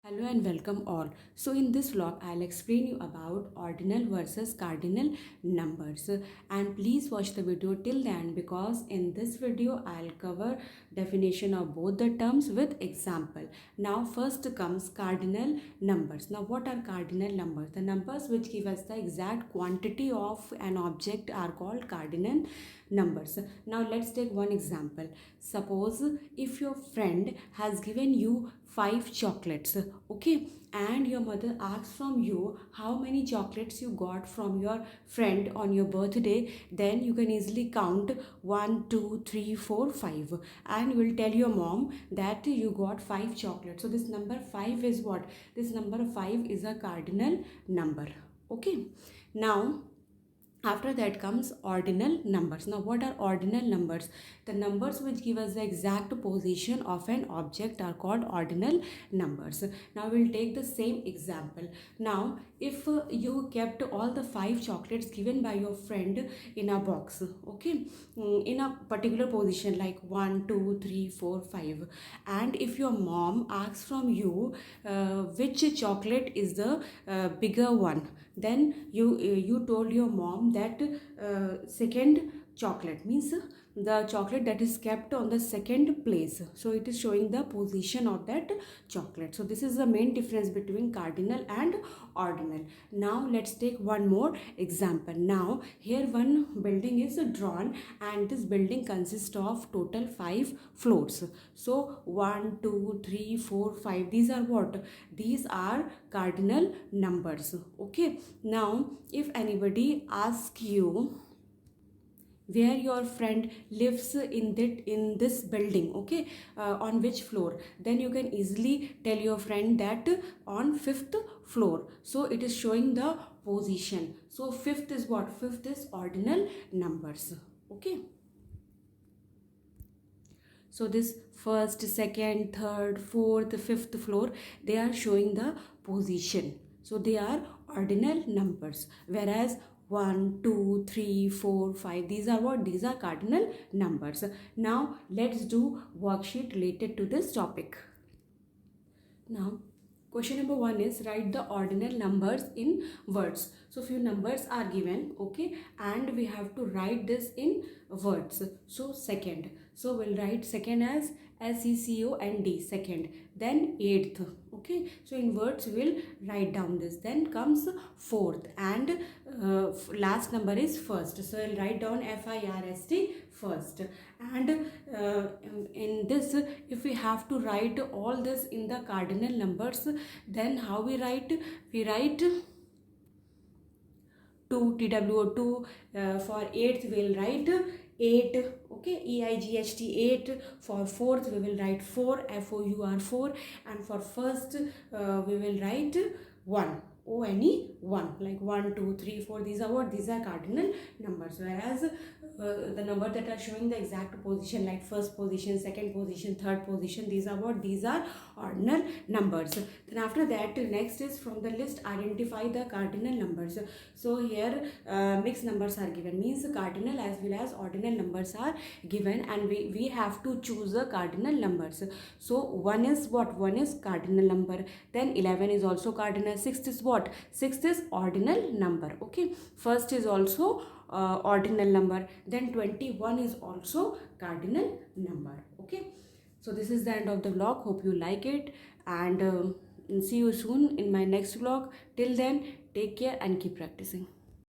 Hello and welcome all. So in this vlog I'll explain you about ordinal versus cardinal numbers, and please watch the video till the end because in this video I'll cover definition of both the terms with example. Now first comes cardinal numbers. Now what are cardinal numbers? The numbers which give us the exact quantity of an object are called cardinal numbers. Now let's take one example. Suppose if your friend has given you 5 chocolates, okay, and your mother asks from you how many chocolates you got from your friend on your birthday, then you can easily count 1 2 3 4 5, and you will tell your mom that you got 5 chocolates. So this number 5 is what? This number 5 is a cardinal number. Okay, now after that comes ordinal numbers. Now what are ordinal numbers? The numbers which give us the exact position of an object are called ordinal numbers. Now we'll take the same example. Now if you kept all the 5 chocolates given by your friend in a box, okay, in a particular position like 1 2 3 4 5, and if your mom asks from you which chocolate is the bigger one, then you told your mom that second chocolate, means the chocolate that is kept on the second place, so it is showing the position of that chocolate. So this is the main difference between cardinal and ordinal. Now let's take one more example. Now here one building is drawn, and this building consists of total 5 floors. So 1 2 3 4 5, these are what? These are cardinal numbers. Okay, now if anybody asks you where your friend lives in this building, okay, on which floor, then you can easily tell your friend that on 5th floor. So it is showing the position. So 5th is what? 5th is ordinal numbers. Okay, so this first, second, third, fourth, 5th floor, they are showing the position. So they are ordinal numbers, whereas 1 2 3 4 5, these are what? These are cardinal numbers. Now let's do worksheet related to this topic. Now question number 1 is write the ordinal numbers in words. So few numbers are given, okay, and we have to write this in words. So second, so we'll write second as SECOND, second. Then eighth, okay, so in words we'll write down this. Then comes fourth, and last number is first, so I'll write down FIRST, first. And in this, if we have to write all this in the cardinal numbers, then how we write? We write 2, TWO2. For 8th we'll write 8, okay, EIGHT, 8. For 4th we will write 4, FOUR, 4. And for first we will write 1, ONE, 1, like 1 2 3 4. These are what? These are cardinal numbers. Whereas the number that are showing the exact position, like first position, second position, third position, these are what? These are ordinal numbers. Then after that, next is from the list identify the cardinal numbers. So here mixed numbers are given, means cardinal as well as ordinal numbers are given, and we have to choose the cardinal numbers. So 1 is what? 1 is cardinal number. Then 11 is also cardinal. 6th is what? 6th is ordinal number. Okay, first is also ordinal number. Then 21 is also cardinal number. Okay, so this is the end of the vlog. Hope you like it, and see you soon in my next vlog. Till then, take care and keep practicing.